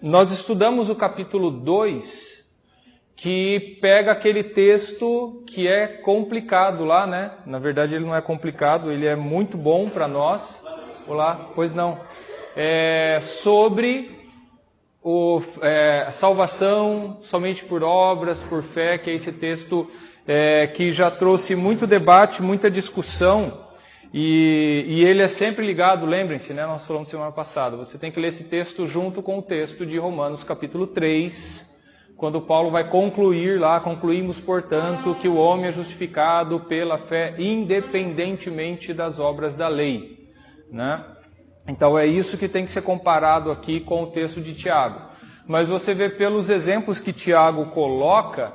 Nós estudamos o capítulo 2, que pega aquele texto que é complicado lá, né? Na verdade ele não é complicado, ele é muito bom para nós. Olá, pois não. Sobre a salvação somente por obras, por fé, que é esse texto que já trouxe muito debate, muita discussão. E ele é sempre ligado, lembrem-se, né? Nós falamos semana passada, você tem que ler esse texto junto com o texto de Romanos capítulo 3, quando Paulo vai concluir lá, concluímos, portanto, que o homem é justificado pela fé independentemente das obras da lei, né? Então é isso que tem que ser comparado aqui com o texto de Tiago. Mas você vê pelos exemplos que Tiago coloca,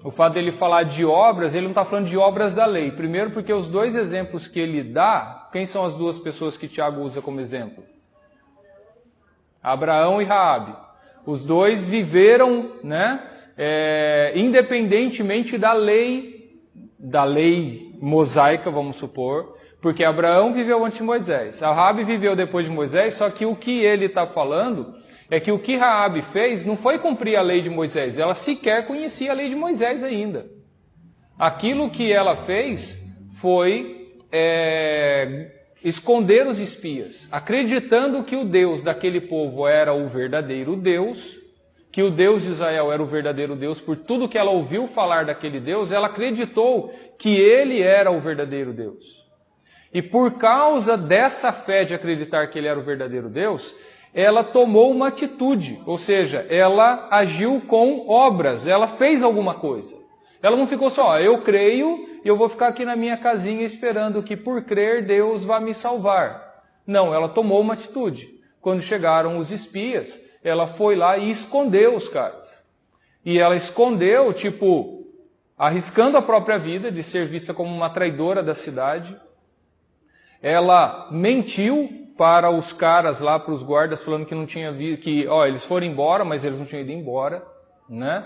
o fato dele falar de obras, ele não está falando de obras da lei. Primeiro porque os dois exemplos que ele dá, quem são as duas pessoas que Tiago usa como exemplo? Abraão e Raabe. Os dois viveram, né, independentemente da lei mosaica, vamos supor, porque Abraão viveu antes de Moisés. A Raabe viveu depois de Moisés, só que o que ele está falando é que o que Raabe fez não foi cumprir a lei de Moisés, ela sequer conhecia a lei de Moisés ainda. Aquilo que ela fez foi esconder os espias, acreditando que o Deus daquele povo era o verdadeiro Deus, que o Deus de Israel era o verdadeiro Deus, por tudo que ela ouviu falar daquele Deus, ela acreditou que ele era o verdadeiro Deus. E por causa dessa fé de acreditar que ele era o verdadeiro Deus, ela tomou uma atitude, ou seja, ela agiu com obras, ela fez alguma coisa. Ela não ficou só, eu creio e eu vou ficar aqui na minha casinha esperando que por crer Deus vá me salvar. Não, ela tomou uma atitude. Quando chegaram os espias, ela foi lá e escondeu os caras. E ela escondeu, arriscando a própria vida de ser vista como uma traidora da cidade. Ela mentiu para os caras lá, para os guardas, falando que não tinha visto, que eles foram embora, mas eles não tinham ido embora, né?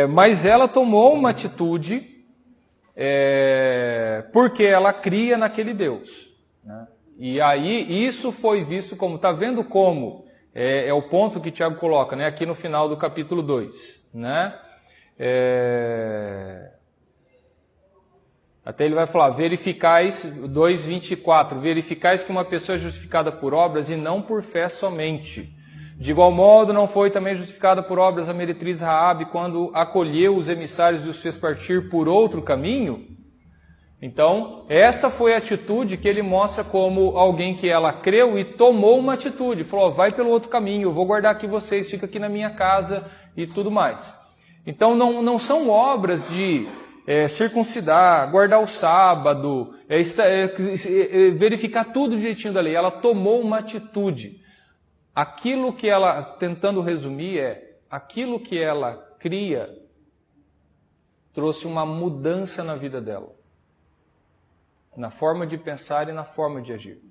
Mas ela tomou uma atitude porque ela cria naquele Deus, né? E aí isso foi visto como, está vendo como é o ponto que Tiago coloca, né? Aqui no final do capítulo 2, né? Até ele vai falar, verificais, 2:24, verificais que uma pessoa é justificada por obras e não por fé somente. De igual modo, não foi também justificada por obras a meretriz Raabe quando acolheu os emissários e os fez partir por outro caminho? Então, essa foi a atitude que ele mostra como alguém que ela creu e tomou uma atitude. Falou, vai pelo outro caminho, eu vou guardar aqui vocês, fica aqui na minha casa e tudo mais. Então, não são obras de circuncidar, guardar o sábado, verificar tudo direitinho da lei. Ela tomou uma atitude. Aquilo que ela, tentando resumir, aquilo que ela cria trouxe uma mudança na vida dela. Na forma de pensar e na forma de agir.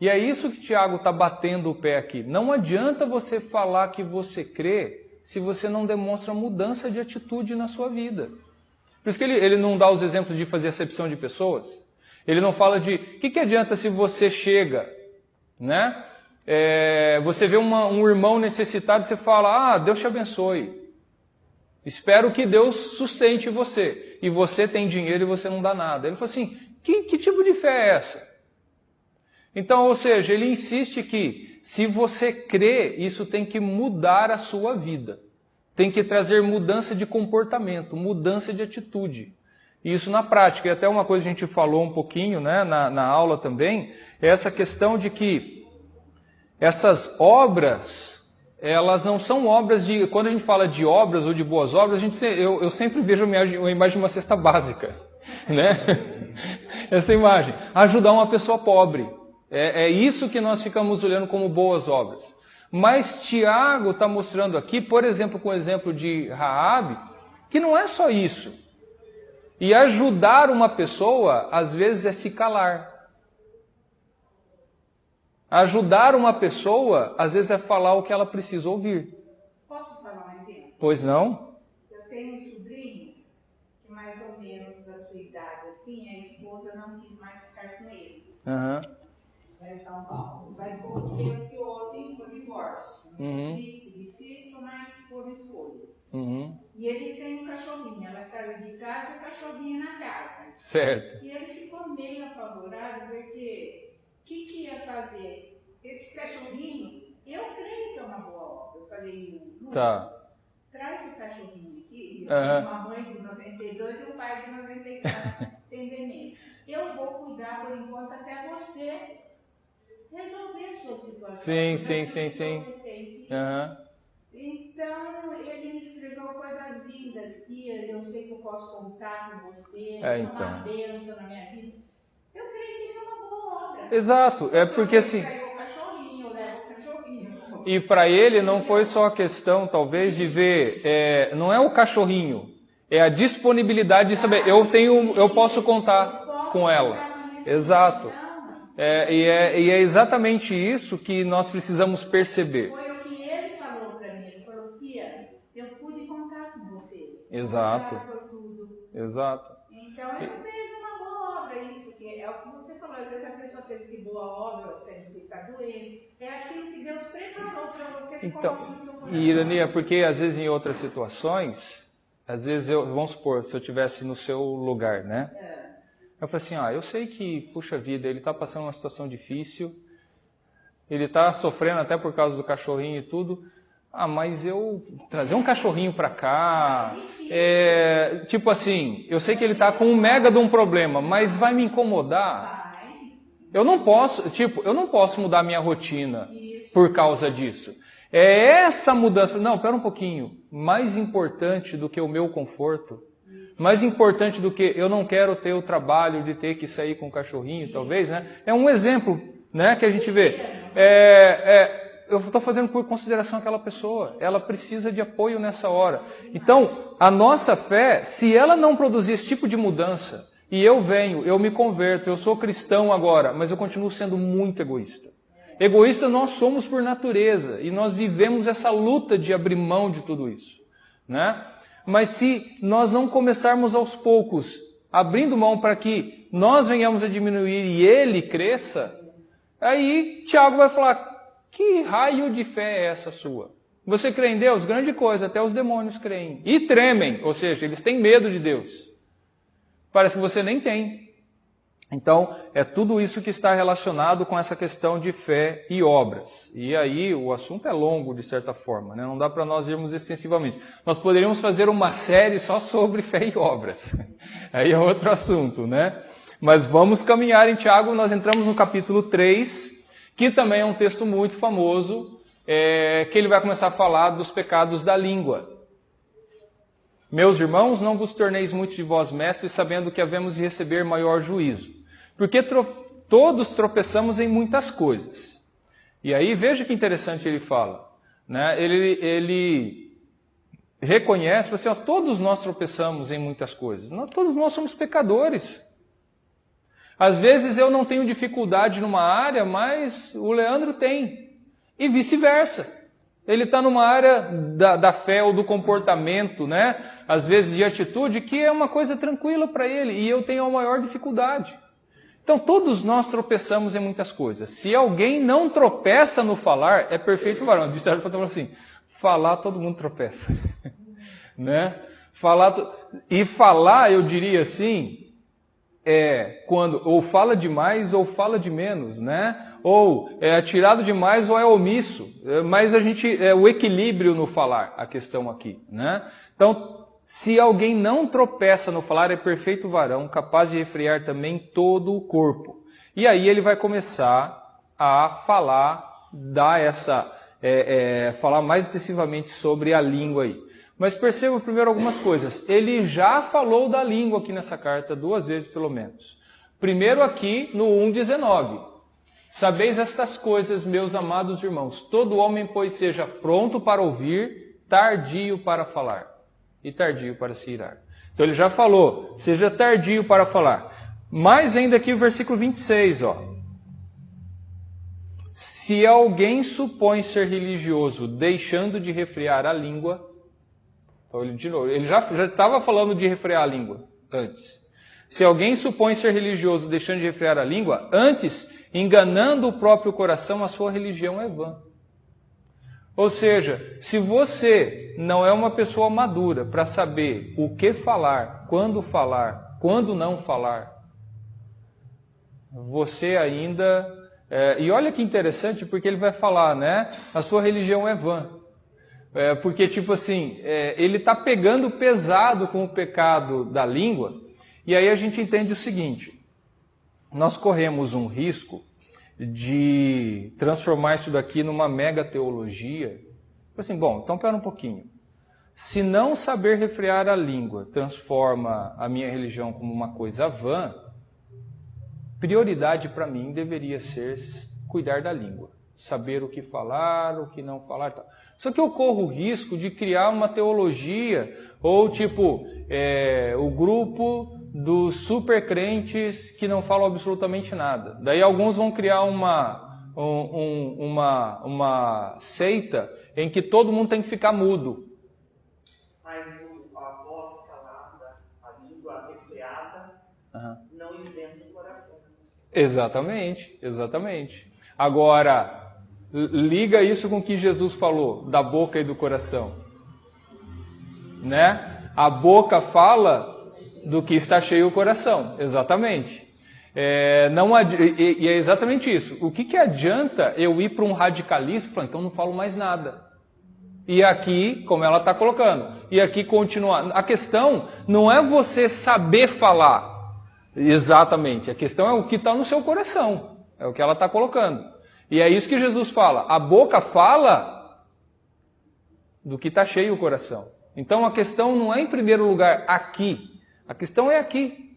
E é isso que Tiago está batendo o pé aqui. Não adianta você falar que você crê se você não demonstra mudança de atitude na sua vida. Por isso que ele não dá os exemplos de fazer acepção de pessoas. Ele não fala de, o que adianta se você chega, né? Você vê um irmão necessitado e você fala, Deus te abençoe. Espero que Deus sustente você. E você tem dinheiro e você não dá nada. Ele fala assim, que tipo de fé é essa? Então, ou seja, ele insiste que se você crê, isso tem que mudar a sua vida. Tem que trazer mudança de comportamento, mudança de atitude. Isso na prática. E até uma coisa que a gente falou um pouquinho, né, na aula também, é essa questão de que essas obras, elas não são obras de... Quando a gente fala de obras ou de boas obras, eu sempre vejo a imagem de uma cesta básica, né? Essa imagem. Ajudar uma pessoa pobre. É isso que nós ficamos olhando como boas obras. Mas Tiago está mostrando aqui, por exemplo, com o exemplo de Raabe, que não é só isso. E ajudar uma pessoa, às vezes, é se calar. Ajudar uma pessoa, às vezes, é falar o que ela precisa ouvir. Posso falar um exemplo? Pois não? Eu tenho um sobrinho, que mais ou menos da sua idade, assim, a esposa não quis mais ficar com ele. Uhum. Em São Paulo. Faz pouco tempo que houve o divórcio. o cachorrinho na casa. Certo. E ele ficou meio apavorado, porque o que ia fazer? Esse cachorrinho, eu creio que é uma boa obra. Eu falei, Tá. Traz o cachorrinho aqui. Aham. Uma mãe de 92 e um pai de 94 tem demência. Eu vou cuidar por enquanto até você resolver sua situação. Sim. Você tem que... Aham. Então, ele me escreveu coisas lindas, tia, eu sei que eu posso contar com você, É, isso é uma então. bênção na minha vida. Eu creio que isso é uma boa obra. Exato, é porque assim... Eu levo o cachorrinho. E para ele não foi só a questão, talvez, de ver, não é o cachorrinho, é a disponibilidade de saber, eu posso contar com ela. Exato. E é exatamente isso que nós precisamos perceber. Foi o que ele falou para mim. Ele falou, tia, eu pude contar com você. Exato. Por tudo. Exato. Então eu vejo uma boa obra isso, porque é o que você falou. Às vezes a pessoa pensa que boa obra, você está doendo. É aquilo que Deus preparou para você que coloca no seu coração. E ironia, porque às vezes em outras situações, às vezes vamos supor, se eu estivesse no seu lugar, né? Eu falei assim, eu sei que, puxa vida, ele está passando uma situação difícil, ele está sofrendo até por causa do cachorrinho e tudo, mas eu trazer um cachorrinho para cá, tipo assim, eu sei que ele está com um mega de um problema, mas vai me incomodar? Eu não posso mudar minha rotina por causa disso. É essa mudança, não, pera um pouquinho, mais importante do que o meu conforto, mais importante do que eu não quero ter o trabalho de ter que sair com o cachorrinho, talvez, né? É um exemplo, né, que a gente vê. Eu estou fazendo por consideração aquela pessoa. Ela precisa de apoio nessa hora. Então, a nossa fé, se ela não produzir esse tipo de mudança, e eu me converto, eu sou cristão agora, mas eu continuo sendo muito egoísta. Egoísta nós somos por natureza, e nós vivemos essa luta de abrir mão de tudo isso, né? Mas se nós não começarmos aos poucos, abrindo mão para que nós venhamos a diminuir e ele cresça, aí Tiago vai falar, que raio de fé é essa sua? Você crê em Deus? Grande coisa, até os demônios creem. E tremem, ou seja, eles têm medo de Deus. Parece que você nem tem. Então, é tudo isso que está relacionado com essa questão de fé e obras. E aí, o assunto é longo, de certa forma, né? Não dá para nós irmos extensivamente. Nós poderíamos fazer uma série só sobre fé e obras. Aí é outro assunto, né? Mas vamos caminhar em Tiago, nós entramos no capítulo 3, que também é um texto muito famoso, que ele vai começar a falar dos pecados da língua. Meus irmãos, não vos torneis muitos de vós mestres, sabendo que havemos de receber maior juízo. Porque todos tropeçamos em muitas coisas. E aí, veja que interessante ele fala. Né? Ele reconhece, assim, todos nós tropeçamos em muitas coisas. Todos nós somos pecadores. Às vezes eu não tenho dificuldade numa área, mas o Leandro tem. E vice-versa. Ele está numa área da fé ou do comportamento, né? Às vezes de atitude, que é uma coisa tranquila para ele. E eu tenho a maior dificuldade. Então, todos nós tropeçamos em muitas coisas. Se alguém não tropeça no falar, é perfeito varão. Disseram para falar assim, falar todo mundo tropeça. Né? Falar, eu diria assim, quando ou fala demais ou fala de menos, né? Ou é atirado demais ou é omisso. Mas o equilíbrio no falar, a questão aqui, né? Então, se alguém não tropeça no falar, é perfeito varão, capaz de refrear também todo o corpo. E aí ele vai começar a falar, falar mais excessivamente sobre a língua aí. Mas perceba primeiro algumas coisas. Ele já falou da língua aqui nessa carta 2 vezes pelo menos. Primeiro aqui no 1:19. Sabeis estas coisas, meus amados irmãos. Todo homem, pois, seja pronto para ouvir, tardio para falar. E tardio para se irar. Então ele já falou, seja tardio para falar. Mais ainda aqui o versículo 26, Se alguém supõe ser religioso, deixando de refrear a língua, então ele já estava falando de refrear a língua antes. Se alguém supõe ser religioso, deixando de refrear a língua, antes, enganando o próprio coração, a sua religião é vã. Ou seja, se você não é uma pessoa madura para saber o que falar, quando não falar, você ainda... e olha que interessante, porque ele vai falar, né? A sua religião é vã. Porque, tipo assim, ele está pegando pesado com o pecado da língua, e aí a gente entende o seguinte: nós corremos um risco de transformar isso daqui numa mega teologia. Assim, bom, então pera um pouquinho. Se não saber refrear a língua transforma a minha religião como uma coisa vã, prioridade para mim deveria ser cuidar da língua. Saber o que falar, o que não falar e tal. Só que eu corro o risco de criar uma teologia, ou tipo, o grupo dos super crentes que não falam absolutamente nada. Daí alguns vão criar uma seita em que todo mundo tem que ficar mudo. Mas a voz calada, a língua refreada, não isenta o coração. Exatamente, exatamente. Agora, liga isso com o que Jesus falou, da boca e do coração. Né? A boca fala do que está cheio o coração, exatamente. E é exatamente isso. O que adianta eu ir para um radicalismo e falar, então não falo mais nada? E aqui, como ela está colocando, e aqui continuar. A questão não é você saber falar, exatamente. A questão é o que está no seu coração, é o que ela está colocando. E é isso que Jesus fala. A boca fala do que está cheio o coração. Então a questão não é em primeiro lugar aqui. A questão é aqui.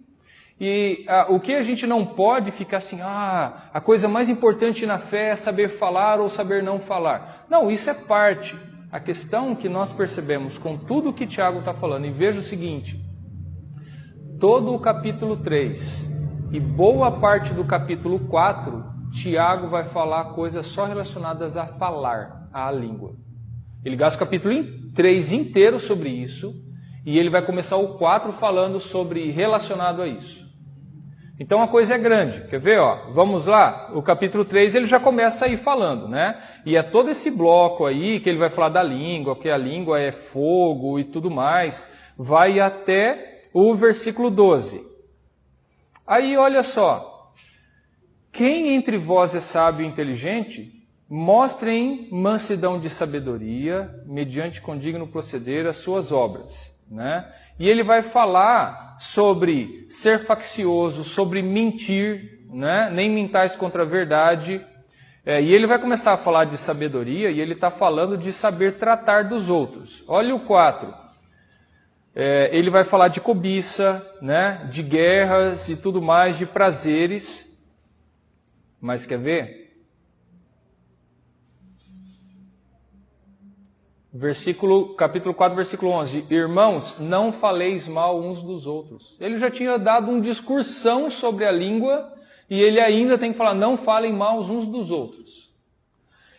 E o que a gente não pode ficar assim, a coisa mais importante na fé é saber falar ou saber não falar. Não, isso é parte. A questão que nós percebemos com tudo que Tiago está falando, e veja o seguinte, todo o capítulo 3 e boa parte do capítulo 4, Tiago vai falar coisas só relacionadas a falar, à língua. Ele gasta o capítulo 3 inteiro sobre isso, e ele vai começar o 4 falando sobre relacionado a isso. Então a coisa é grande, quer ver? Vamos lá, o capítulo 3 ele já começa aí falando, né? E é todo esse bloco aí que ele vai falar da língua, que a língua é fogo e tudo mais, vai até o versículo 12. Aí olha só, quem entre vós é sábio e inteligente, mostrem mansidão de sabedoria, mediante condigno proceder as suas obras. Né? E ele vai falar sobre ser faccioso, sobre mentir, né? Nem mintais contra a verdade. E ele vai começar a falar de sabedoria e ele está falando de saber tratar dos outros. Olha o 4. Ele vai falar de cobiça, né? De guerras e tudo mais, de prazeres. Mas quer ver? Capítulo 4, versículo 11. Irmãos, não faleis mal uns dos outros. Ele já tinha dado um discursão sobre a língua e ele ainda tem que falar, não falem mal uns dos outros.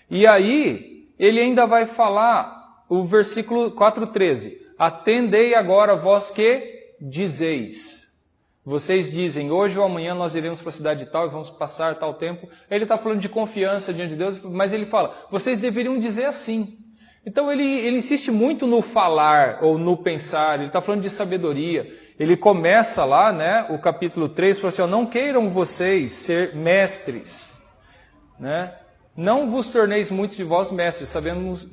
E aí, ele ainda vai falar o versículo 4:13. Atendei agora vós que dizeis. Vocês dizem, hoje ou amanhã nós iremos para a cidade tal e vamos passar tal tempo. Ele está falando de confiança diante de Deus, mas ele fala, vocês deveriam dizer assim. Então ele insiste muito no falar ou no pensar, ele está falando de sabedoria. Ele começa lá, né, o capítulo 3, falou assim, não queiram vocês ser mestres, né? Não vos torneis muitos de vós mestres,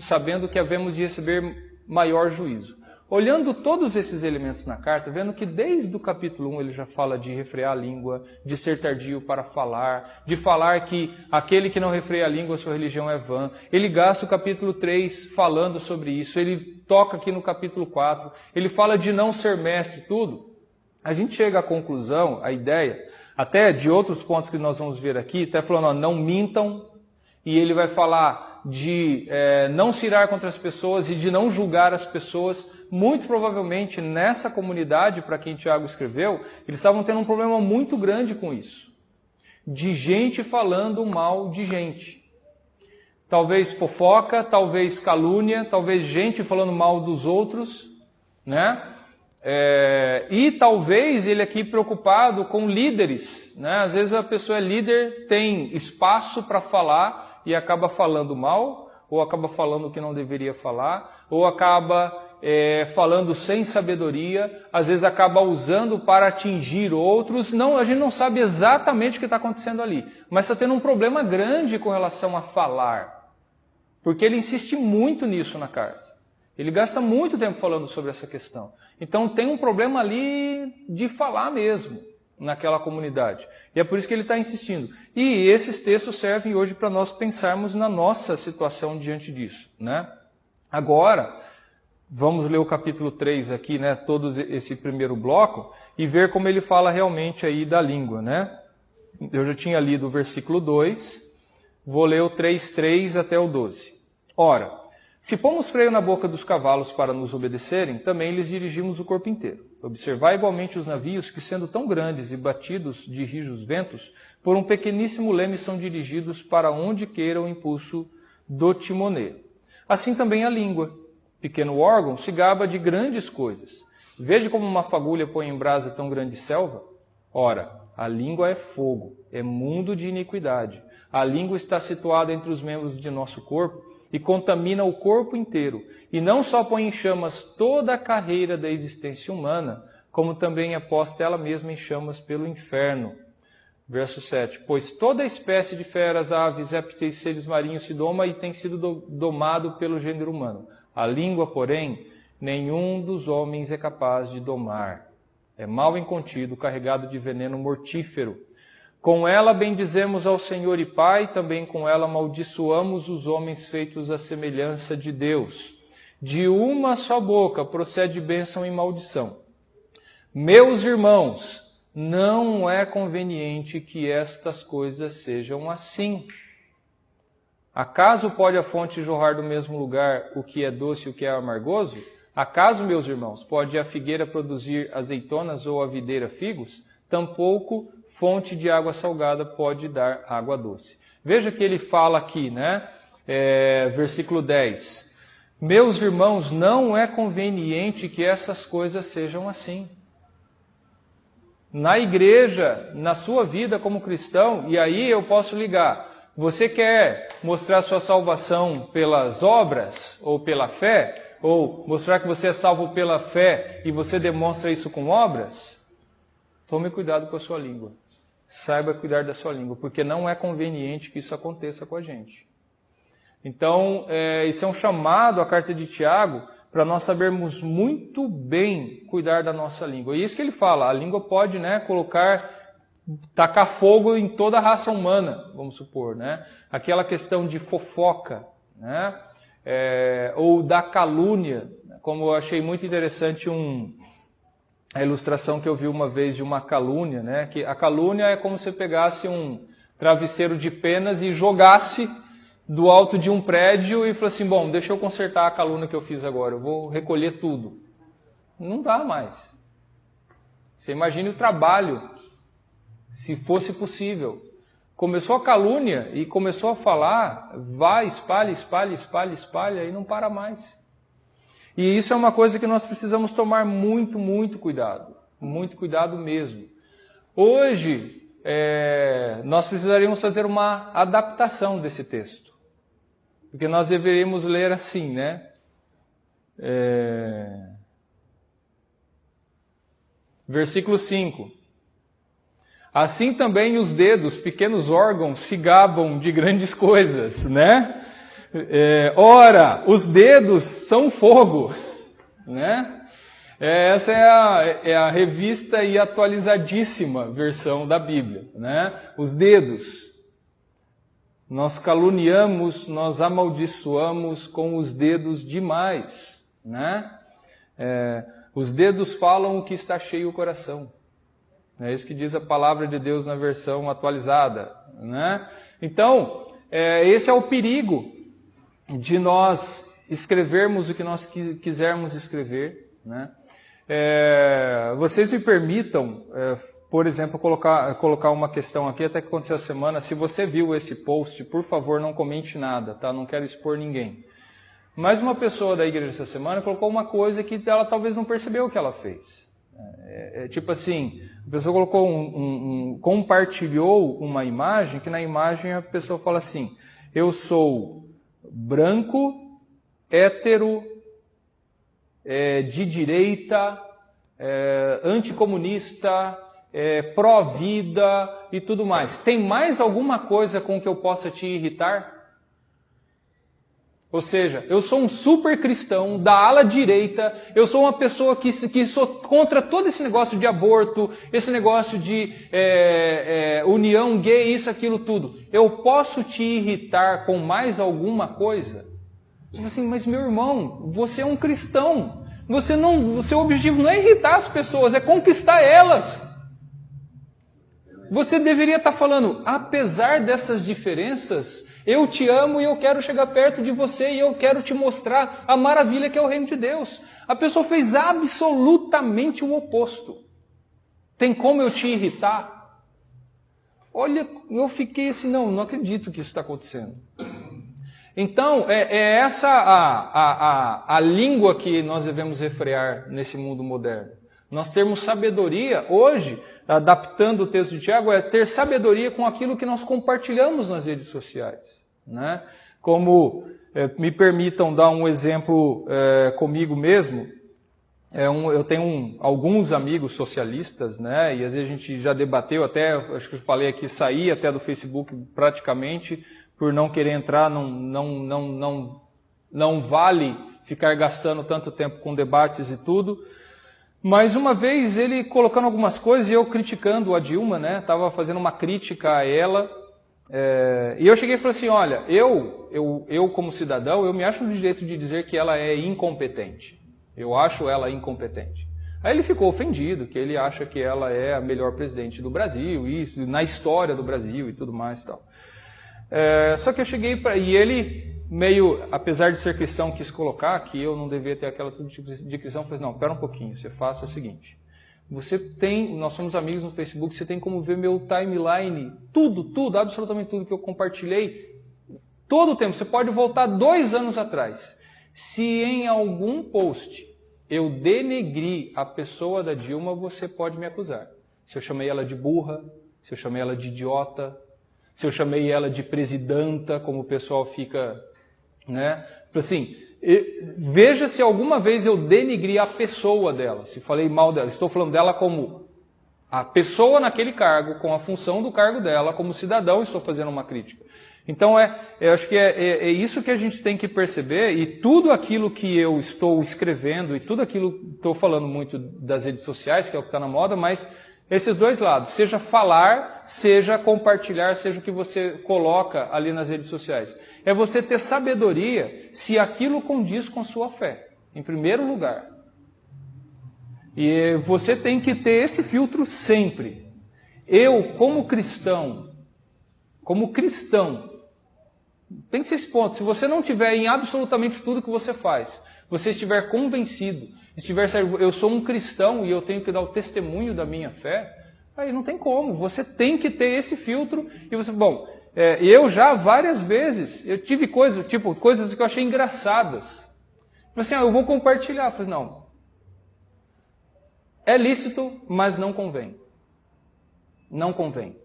sabendo que havemos de receber maior juízo. Olhando todos esses elementos na carta, vendo que desde o capítulo 1 ele já fala de refrear a língua, de ser tardio para falar, de falar que aquele que não refreia a língua, a sua religião é vã. Ele gasta o capítulo 3 falando sobre isso, ele toca aqui no capítulo 4, ele fala de não ser mestre, tudo. A gente chega à conclusão, à ideia, até de outros pontos que nós vamos ver aqui, até falando, não mintam, e ele vai falar de não se irar contra as pessoas e de não julgar as pessoas. Muito provavelmente nessa comunidade, para quem Tiago escreveu, eles estavam tendo um problema muito grande com isso. De gente falando mal de gente. Talvez fofoca, talvez calúnia, talvez gente falando mal dos outros, né? E talvez ele aqui preocupado com líderes, né? Às vezes a pessoa é líder, tem espaço para falar e acaba falando mal, ou acaba falando o que não deveria falar, ou acaba falando sem sabedoria, às vezes acaba usando para atingir outros. Não, a gente não sabe exatamente o que está acontecendo ali, mas está tendo um problema grande com relação a falar, porque ele insiste muito nisso na carta. Ele gasta muito tempo falando sobre essa questão. Então tem um problema ali de falar mesmo naquela comunidade. E é por isso que ele está insistindo. E esses textos servem hoje para nós pensarmos na nossa situação diante disso, né? Agora, vamos ler o capítulo 3 aqui, né? Todo esse primeiro bloco, e ver como ele fala realmente aí da língua, né? Eu já tinha lido o versículo 2, vou ler o 3 até o 12. Ora, se pomos freio na boca dos cavalos para nos obedecerem, também lhes dirigimos o corpo inteiro. Observai igualmente os navios que, sendo tão grandes e batidos de rijos ventos, por um pequeníssimo leme são dirigidos para onde queira o impulso do timoneiro. Assim também a língua, pequeno órgão, se gaba de grandes coisas. Veja como uma fagulha põe em brasa tão grande selva. Ora, a língua é fogo, é mundo de iniquidade. A língua está situada entre os membros de nosso corpo, e contamina o corpo inteiro, e não só põe em chamas toda a carreira da existência humana, como também é posta ela mesma em chamas pelo inferno. Verso 7. Pois toda espécie de feras, aves, répteis, seres marinhos se doma e tem sido domado pelo gênero humano. A língua, porém, nenhum dos homens é capaz de domar. É mal incontido, carregado de veneno mortífero. Com ela bendizemos ao Senhor e Pai, também com ela amaldiçoamos os homens feitos à semelhança de Deus. De uma só boca procede bênção e maldição. Meus irmãos, não é conveniente que estas coisas sejam assim. Acaso pode a fonte jorrar do mesmo lugar o que é doce e o que é amargoso? Acaso, meus irmãos, pode a figueira produzir azeitonas ou a videira figos? Tampouco fonte de água salgada pode dar água doce. Veja que ele fala aqui, né? Versículo 10. Meus irmãos, não é conveniente que essas coisas sejam assim. Na igreja, na sua vida como cristão, e aí eu posso ligar. Você quer mostrar sua salvação pelas obras ou pela fé? Ou mostrar que você é salvo pela fé e você demonstra isso com obras? Tome cuidado com a sua língua. Saiba cuidar da sua língua, porque não é conveniente que isso aconteça com a gente. Então, isso é um chamado à carta de Tiago para nós sabermos muito bem cuidar da nossa língua. E isso que ele fala, a língua pode, né, tacar fogo em toda a raça humana, vamos supor, né? Aquela questão de fofoca, né? Ou da calúnia, como eu achei muito interessante a ilustração que eu vi uma vez de uma calúnia, né? Que a calúnia é como se você pegasse um travesseiro de penas e jogasse do alto de um prédio e falasse assim, bom, deixa eu consertar a calúnia que eu fiz agora, eu vou recolher tudo. Não dá mais. Você imagine o trabalho, se fosse possível. Começou a calúnia e começou a falar, vai, espalha, espalha, espalha, espalha, e não para mais. E isso é uma coisa que nós precisamos tomar muito, muito cuidado mesmo. Hoje, nós precisaríamos fazer uma adaptação desse texto, porque nós deveríamos ler assim, né? Versículo 5. Assim também os dedos, pequenos órgãos, se gabam de grandes coisas, né? Ora, os dedos são fogo, né? Essa é a revista e atualizadíssima versão da Bíblia, né? Os dedos. Nós caluniamos, nós amaldiçoamos com os dedos demais, né? Os dedos falam o que está cheio o coração. É isso que diz a palavra de Deus na versão atualizada, né? Então, esse é o perigo de nós escrevermos o que nós quisermos escrever, né? Vocês me permitam, por exemplo, colocar uma questão aqui, até que aconteceu a semana. Se você viu esse post, por favor, não comente nada, tá? Não quero expor ninguém. Mas uma pessoa da igreja essa semana colocou uma coisa que ela talvez não percebeu o que ela fez. Tipo assim, a pessoa colocou compartilhou uma imagem, que na imagem a pessoa fala assim, eu sou branco, hétero, de direita, anticomunista, pró-vida e tudo mais. Tem mais alguma coisa com que eu possa te irritar? Ou seja, eu sou um super cristão da ala direita, eu sou uma pessoa que sou contra todo esse negócio de aborto, esse negócio de união gay, isso, aquilo, tudo. Eu posso te irritar com mais alguma coisa? Assim, mas meu irmão, você é um cristão. O seu objetivo não é irritar as pessoas, é conquistar elas. Você deveria estar falando, apesar dessas diferenças, eu te amo e eu quero chegar perto de você e eu quero te mostrar a maravilha que é o reino de Deus. A pessoa fez absolutamente o oposto. Tem como eu te irritar? Olha, eu fiquei assim, não acredito que isso está acontecendo. Então, é essa a língua que nós devemos refrear nesse mundo moderno. Nós termos sabedoria, hoje, adaptando o texto de Tiago, é ter sabedoria com aquilo que nós compartilhamos nas redes sociais. Né? Como, me permitam dar um exemplo comigo mesmo, eu tenho alguns amigos socialistas, né? E às vezes a gente já debateu até, acho que eu falei aqui, saí até do Facebook praticamente, por não querer entrar, não vale ficar gastando tanto tempo com debates e tudo. Mas uma vez ele colocando algumas coisas e eu criticando a Dilma, né? Estava fazendo uma crítica a ela. E eu cheguei e falei assim, olha, eu como cidadão, eu me acho no direito de dizer que ela é incompetente. Eu acho ela incompetente. Aí ele ficou ofendido, que ele acha que ela é a melhor presidente do Brasil, isso, na história do Brasil e tudo mais e tal. Só que eu cheguei e ele, meio, apesar de ser cristão, quis colocar que eu não devia ter aquela tipo de cristão. Eu falei, não, pera um pouquinho, você faça o seguinte. Nós somos amigos no Facebook, você tem como ver meu timeline, tudo, absolutamente tudo que eu compartilhei, todo o tempo. Você pode voltar 2 anos atrás. Se em algum post eu denegri a pessoa da Dilma, você pode me acusar. Se eu chamei ela de burra, se eu chamei ela de idiota, se eu chamei ela de presidenta, como o pessoal fica, né? Assim, veja se alguma vez eu denegri a pessoa dela, se falei mal dela. Estou falando dela como a pessoa naquele cargo, com a função do cargo dela, como cidadão, estou fazendo uma crítica. Então, eu acho que é isso que a gente tem que perceber, e tudo aquilo que eu estou escrevendo, e tudo aquilo, estou falando muito das redes sociais, que é o que está na moda, mas esses dois lados, seja falar, seja compartilhar, seja o que você coloca ali nas redes sociais. É você ter sabedoria se aquilo condiz com sua fé, em primeiro lugar. E você tem que ter esse filtro sempre. Eu, como cristão, tem que ser esse ponto. Se você não tiver em absolutamente tudo que você faz, você estiver convencido, eu sou um cristão e eu tenho que dar o testemunho da minha fé, aí não tem como. Você tem que ter esse filtro. E você, eu já várias vezes, eu tive coisas que eu achei engraçadas. Falei assim, eu vou compartilhar. Falei, não. É lícito, mas não convém. Não convém.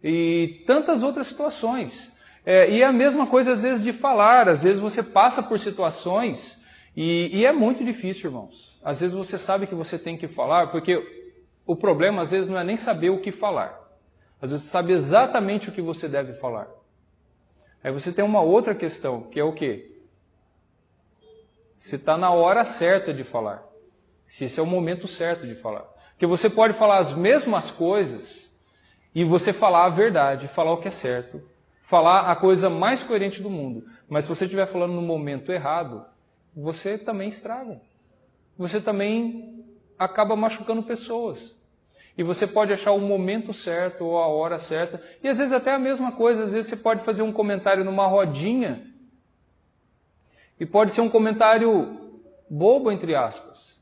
E tantas outras situações. E é a mesma coisa às vezes de falar. Às vezes você passa por situações e é muito difícil, irmãos. Às vezes você sabe que você tem que falar, porque o problema às vezes não é nem saber o que falar. Às vezes você sabe exatamente o que você deve falar. Aí você tem uma outra questão, que é o quê? Se está na hora certa de falar. Se esse é o momento certo de falar. Porque você pode falar as mesmas coisas e você falar a verdade, falar o que é certo, falar a coisa mais coerente do mundo. Mas se você estiver falando no momento errado, você também estraga. Você também acaba machucando pessoas. E você pode achar o momento certo ou a hora certa. E às vezes até a mesma coisa. Às vezes você pode fazer um comentário numa rodinha e pode ser um comentário bobo, entre aspas.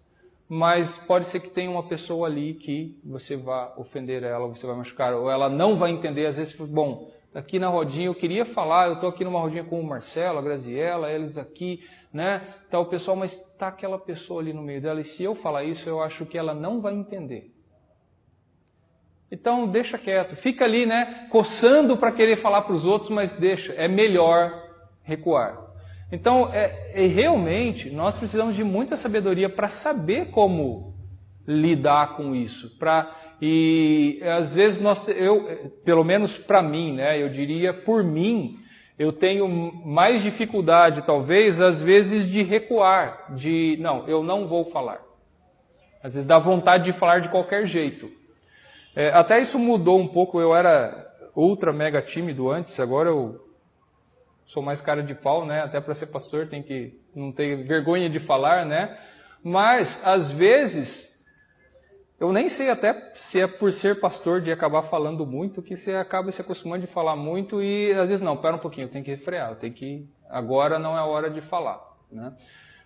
Mas pode ser que tenha uma pessoa ali que você vai ofender ela, você vai machucar, ou ela não vai entender. Às vezes, aqui na rodinha eu queria falar, eu estou aqui numa rodinha com o Marcelo, a Graziella, eles aqui, né? Tá o pessoal, mas está aquela pessoa ali no meio dela, e se eu falar isso, eu acho que ela não vai entender. Então, deixa quieto. Fica ali, né, coçando para querer falar para os outros, mas deixa. É melhor recuar. Então, realmente, nós precisamos de muita sabedoria para saber como lidar com isso. E às vezes, pelo menos para mim, né, eu diria por mim, eu tenho mais dificuldade, talvez, às vezes, de recuar, não, eu não vou falar. Às vezes dá vontade de falar de qualquer jeito. Até isso mudou um pouco, eu era ultra mega tímido antes, agora eu sou mais cara de pau, né? Até para ser pastor tem que não ter vergonha de falar, né? Mas, às vezes, eu nem sei até se é por ser pastor de acabar falando muito, que você acaba se acostumando de falar muito e, às vezes, não, pera um pouquinho, eu tenho que refrear, agora não é a hora de falar, né?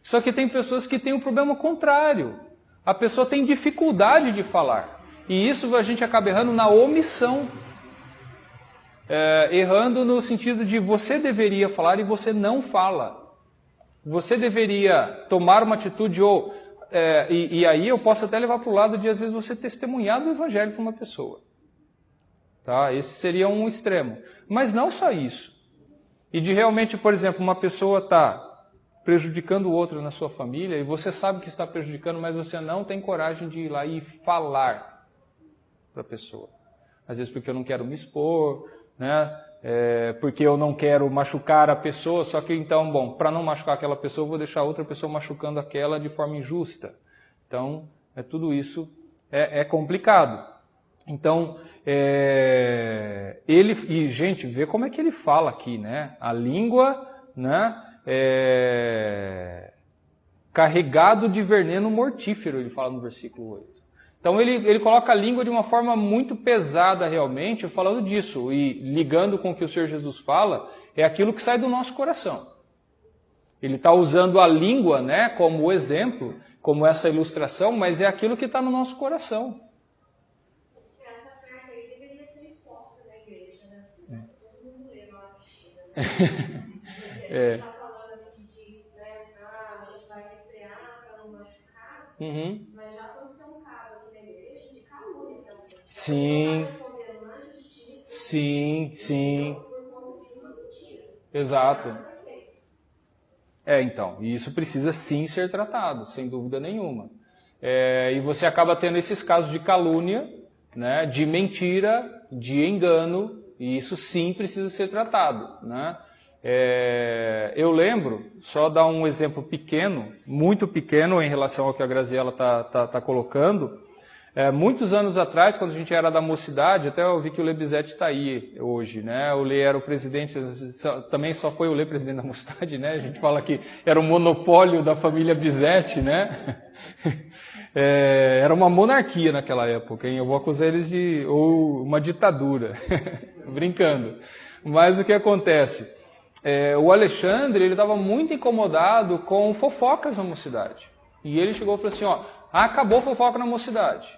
Só que tem pessoas que têm um problema contrário. A pessoa tem dificuldade de falar. E isso a gente acaba errando na omissão. Errando no sentido de você deveria falar e você não fala. Você deveria tomar uma atitude e aí eu posso até levar para o lado de, às vezes, você testemunhar do evangelho para uma pessoa. Tá? Esse seria um extremo. Mas não só isso. E de realmente, por exemplo, uma pessoa está prejudicando o outro na sua família e você sabe que está prejudicando, mas você não tem coragem de ir lá e falar para a pessoa. Às vezes porque eu não quero me expor, né? Porque eu não quero machucar a pessoa, só que então, bom, para não machucar aquela pessoa, eu vou deixar outra pessoa machucando aquela de forma injusta. Então, tudo isso é complicado. Então, gente, vê como é que ele fala aqui, né? A língua, né? Carregado de veneno mortífero, ele fala no versículo 8. Então ele coloca a língua de uma forma muito pesada realmente, falando disso, e ligando com o que o Senhor Jesus fala, é aquilo que sai do nosso coração. Ele está usando a língua, né, como exemplo, como essa ilustração, mas é aquilo que está no nosso coração. Essa carta aí deveria ser exposta na igreja, né? Todo mundo lê lá na China, né? Porque a gente está falando aqui de, né, a gente vai refrear para não machucar, mas já aconteceu um caso aqui na igreja de calúnia, realmente. Sim. Está respondendo na justiça. Sim. Por conta de uma mentira. Exato. Então, e isso precisa sim ser tratado, sem dúvida nenhuma. E você acaba tendo esses casos de calúnia, né, de mentira, de engano, e isso sim precisa ser tratado, né? Eu lembro, só dar um exemplo pequeno, muito pequeno em relação ao que a Graziela está colocando. Muitos anos atrás, quando a gente era da mocidade, até eu vi que o Lê Bizete está aí hoje, né? O Lê era o presidente, também só foi o Lê presidente da mocidade, né? A gente fala que era o monopólio da família Bizete, né? Era uma monarquia naquela época, hein? Eu vou acusar eles de uma ditadura, brincando. Mas o que acontece? O Alexandre, ele estava muito incomodado com fofocas na mocidade. E ele chegou e falou assim, acabou fofoca na mocidade.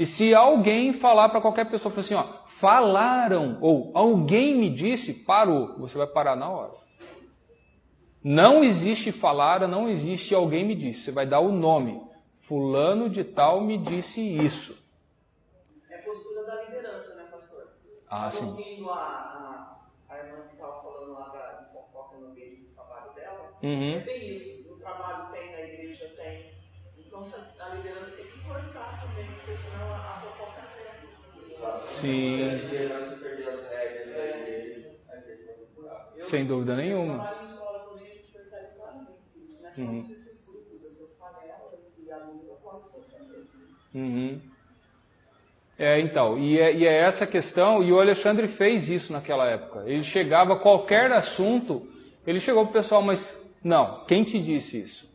E se alguém falar para qualquer pessoa, falar assim, falaram, ou alguém me disse, parou, você vai parar na hora. Não existe falaram, não existe alguém me disse. Você vai dar o nome. Fulano de tal me disse isso. É a postura da liderança, né, pastor? Sim. Ouvindo a irmã que estava falando lá da fofoca no meio do trabalho dela, é bem isso. No trabalho tem, na igreja tem. Então a liderança tem que cortar também, porque senão a fofoca cresce. Sim. Se a liderança perder as regras da igreja, a igreja vai procurar. Sem dúvida nenhuma. No trabalho em escola também a gente percebe claramente isso, né? Todos esses grupos, essas panelas e a língua pode ser também. Então, e é essa questão, e o Alexandre fez isso naquela época. Ele chegava a qualquer assunto, ele chegou para o pessoal, mas não, quem te disse isso?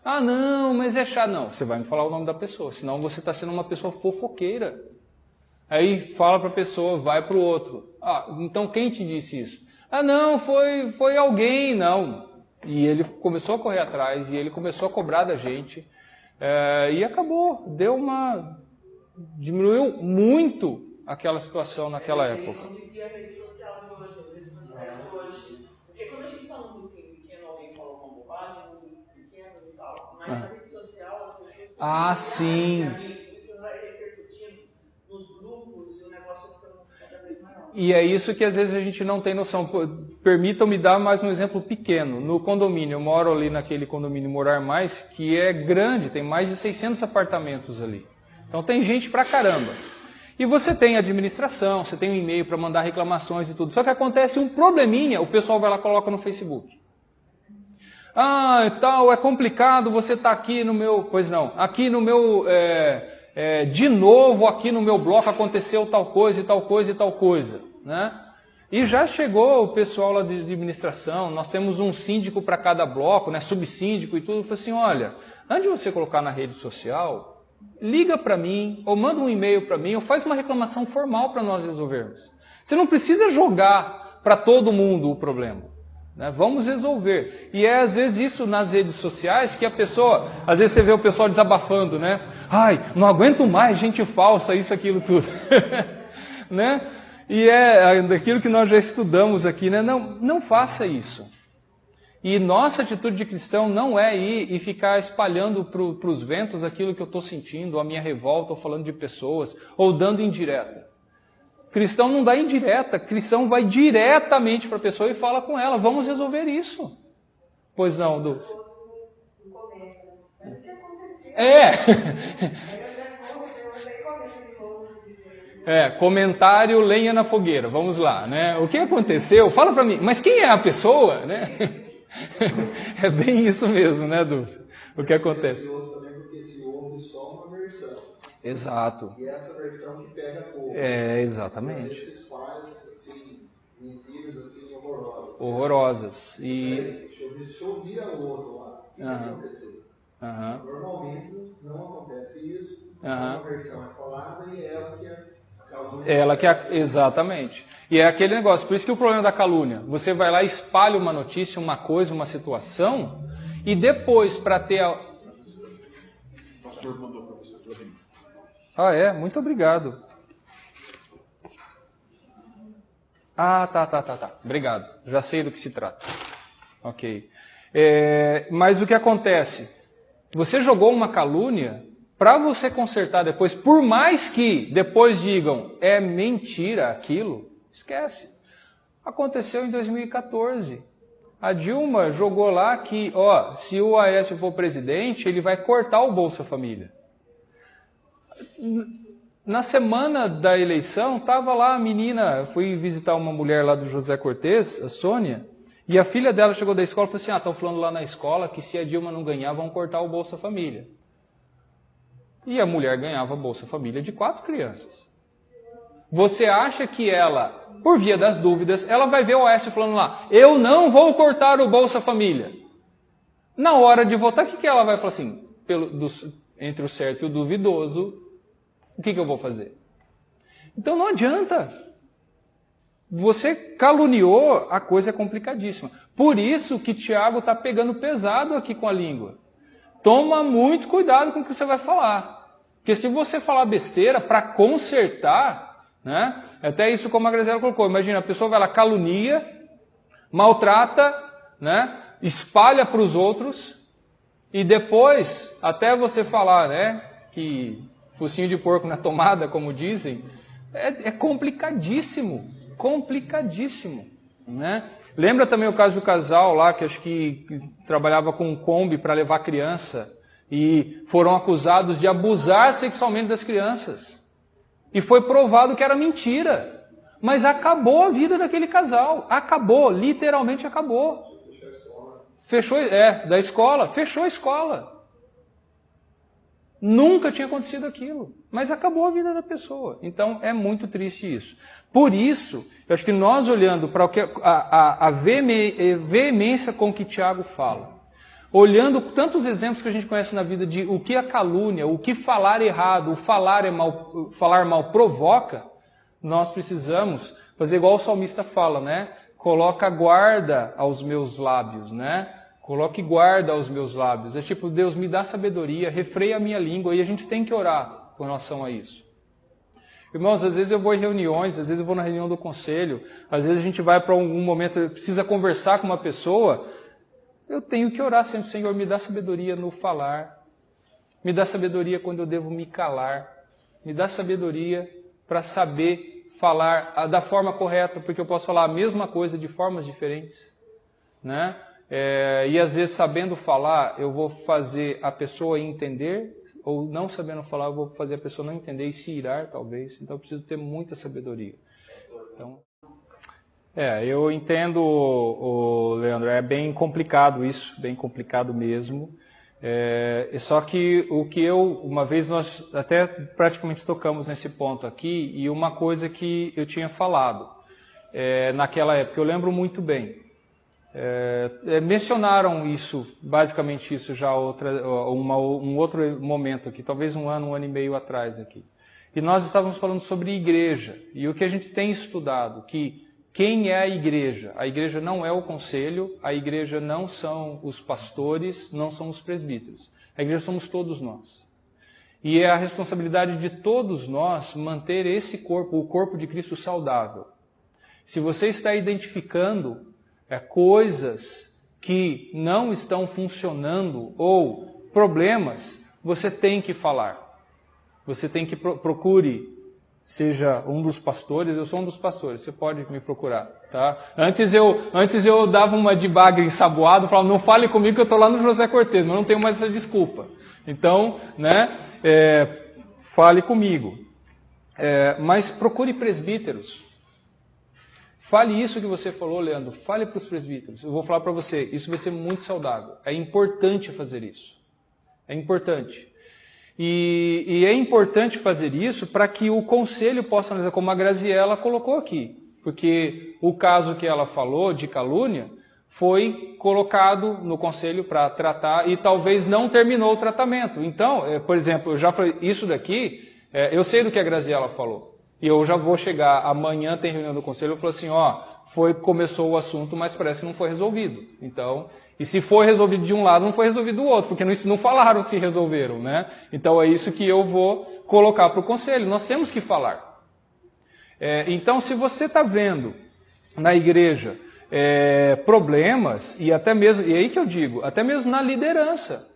Não, mas é chato. Não, você vai me falar o nome da pessoa, senão você está sendo uma pessoa fofoqueira. Aí fala para a pessoa, vai para o outro. Então quem te disse isso? Não, foi alguém, não. E ele começou a correr atrás, e ele começou a cobrar da gente, e acabou, diminuiu muito aquela situação naquela época. Eu vivi a rede social de hoje, as redes sociais de hoje. Porque quando a gente fala um grupinho pequeno, alguém fala uma bobagem, um grupo pequeno e tal, mas na rede social as pessoas... sim. Isso vai repercutindo nos grupos e o negócio ficando cada vez maior. E é isso que às vezes a gente não tem noção. Permitam-me dar mais um exemplo pequeno. No condomínio, eu moro ali naquele condomínio Morar Mais, que é grande, tem mais de 600 apartamentos ali. Então tem gente pra caramba. E você tem administração, você tem um e-mail para mandar reclamações e tudo. Só que acontece um probleminha, o pessoal vai lá e coloca no Facebook. É complicado, você está aqui no meu... Pois não, aqui no meu... de novo, aqui no meu bloco aconteceu tal coisa e tal coisa e tal coisa. Né? E já chegou o pessoal lá de administração, nós temos um síndico para cada bloco, né, subsíndico e tudo. Eu falei assim, olha, antes de você colocar na rede social, liga para mim, ou manda um e-mail para mim, ou faz uma reclamação formal para nós resolvermos. Você não precisa jogar para todo mundo o problema. Né? Vamos resolver. E é às vezes isso nas redes sociais que a pessoa, às vezes você vê o pessoal desabafando, né? Ai, não aguento mais gente falsa, isso, aquilo, tudo. Né? E é daquilo que nós já estudamos aqui, né? Não faça isso. E nossa atitude de cristão não é ir e ficar espalhando para os ventos aquilo que eu estou sentindo, a minha revolta, ou falando de pessoas, ou dando indireta. Cristão não dá indireta, cristão vai diretamente para a pessoa e fala com ela, vamos resolver isso. Pois não, Du? Comentário, lenha na fogueira, vamos lá, né? O que aconteceu? Fala para mim, mas quem é a pessoa, né? É bem isso mesmo, né, Dulce? O que acontece? Porque se ouve só uma versão. Exato. E essa versão que pega fogo. Exatamente. Esses pais, assim, mentiras assim, horrorosas. Horrorosas. E... Deixa eu ouvir a outro lá. O que aconteceu? Normalmente não acontece isso. Uma versão é falada e ela que exatamente. E é aquele negócio, por isso que o problema da calúnia, você vai lá e espalha uma notícia, uma coisa, uma situação, e depois para ter a... O pastor mandou para você. Muito obrigado. Tá. Obrigado. Já sei do que se trata. Ok. Mas o que acontece? Você jogou uma calúnia, para você consertar depois, por mais que depois digam, é mentira aquilo, esquece. Aconteceu em 2014. A Dilma jogou lá que, se o Aécio for presidente, ele vai cortar o Bolsa Família. Na semana da eleição, estava lá a menina, eu fui visitar uma mulher lá do José Cortez, a Sônia, e a filha dela chegou da escola e falou assim, estão falando lá na escola que se a Dilma não ganhar, vão cortar o Bolsa Família. E a mulher ganhava Bolsa Família de 4 crianças. Você acha que ela, por via das dúvidas, ela vai ver o Aécio falando lá, eu não vou cortar o Bolsa Família. Na hora de votar, o que ela vai falar assim? Entre o certo e o duvidoso, o que eu vou fazer? Então não adianta. Você caluniou, a coisa é complicadíssima. Por isso que Tiago está pegando pesado aqui com a língua. Toma muito cuidado com o que você vai falar. Porque se você falar besteira para consertar, né? Até isso como a Graziela colocou. Imagina, a pessoa vai lá, calunia, maltrata, né? Espalha para os outros e depois, até você falar, né? Que focinho de porco na tomada, como dizem, é complicadíssimo. Complicadíssimo, né? Lembra também o caso do casal lá, que acho que trabalhava com um Kombi para levar criança e foram acusados de abusar sexualmente das crianças. E foi provado que era mentira. Mas acabou a vida daquele casal. Acabou, literalmente acabou. Fechou, da escola, fechou a escola. Nunca tinha acontecido aquilo, mas acabou a vida da pessoa. Então é muito triste isso. Por isso, eu acho que nós olhando para a veemência com que Tiago fala, olhando tantos exemplos que a gente conhece na vida de o que a calúnia, o que falar errado, o falar mal provoca, nós precisamos fazer igual o salmista fala, né? Coloca guarda aos meus lábios, né? Coloque guarda aos meus lábios. É tipo, Deus me dá sabedoria, refreia a minha língua, e a gente tem que orar com relação a isso. Irmãos, às vezes eu vou em reuniões, às vezes eu vou na reunião do conselho, às vezes a gente vai para algum momento, precisa conversar com uma pessoa, eu tenho que orar sempre, Senhor, me dá sabedoria no falar, me dá sabedoria quando eu devo me calar, me dá sabedoria para saber falar da forma correta, porque eu posso falar a mesma coisa de formas diferentes, né? E às vezes sabendo falar, eu vou fazer a pessoa entender, ou não sabendo falar, eu vou fazer a pessoa não entender e se irar, talvez. Então eu preciso ter muita sabedoria. Então, eu entendo, Leandro, é bem complicado isso, bem complicado mesmo. Só que uma vez nós até praticamente tocamos nesse ponto aqui, e uma coisa que eu tinha falado naquela época, eu lembro muito bem. Mencionaram isso, basicamente isso já um outro momento aqui, talvez um ano e meio atrás aqui. E nós estávamos falando sobre igreja, e o que a gente tem estudado, que quem é a igreja? A igreja não é o conselho, a igreja não são os pastores, não são os presbíteros. A igreja somos todos nós. E é a responsabilidade de todos nós manter esse corpo, o corpo de Cristo, saudável. Se você está identificando coisas que não estão funcionando ou problemas, você tem que falar. Você tem que procure, seja um dos pastores, eu sou um dos pastores, você pode me procurar, tá? Antes eu dava uma de bagre ensaboado, falava, não fale comigo que eu estou lá no José Cortez, mas não tenho mais essa desculpa. Então, fale comigo. Mas procure presbíteros. Fale isso que você falou, Leandro, fale para os presbíteros. Eu vou falar para você, isso vai ser muito saudável. É importante fazer isso. É importante. E é importante fazer isso para que o conselho possa analisar, como a Graziella colocou aqui. Porque o caso que ela falou de calúnia foi colocado no conselho para tratar e talvez não terminou o tratamento. Então, por exemplo, eu já falei, isso daqui, eu sei do que a Graziella falou. E eu já vou chegar, amanhã tem reunião do conselho, eu falo assim, começou o assunto, mas parece que não foi resolvido. Então, e se foi resolvido de um lado, não foi resolvido do outro, porque não falaram se resolveram, né? Então é isso que eu vou colocar para o conselho, nós temos que falar. Então, se você está vendo na igreja problemas, e até mesmo, e aí que eu digo, até mesmo na liderança,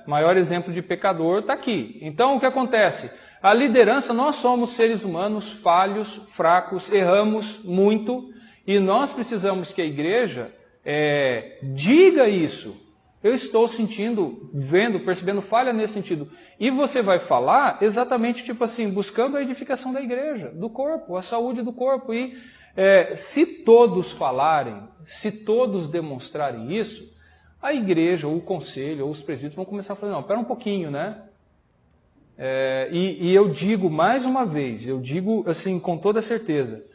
maior exemplo de pecador está aqui. Então, o que acontece? A liderança, nós somos seres humanos falhos, fracos, erramos muito, e nós precisamos que a igreja diga isso. Eu estou sentindo, vendo, percebendo falha nesse sentido. E você vai falar exatamente tipo assim, buscando a edificação da igreja, do corpo, a saúde do corpo. E se todos falarem, se todos demonstrarem isso, a igreja, ou o conselho, ou os presbíteros vão começar a falar, não, espera um pouquinho, né? E eu digo mais uma vez, eu digo assim com toda certeza,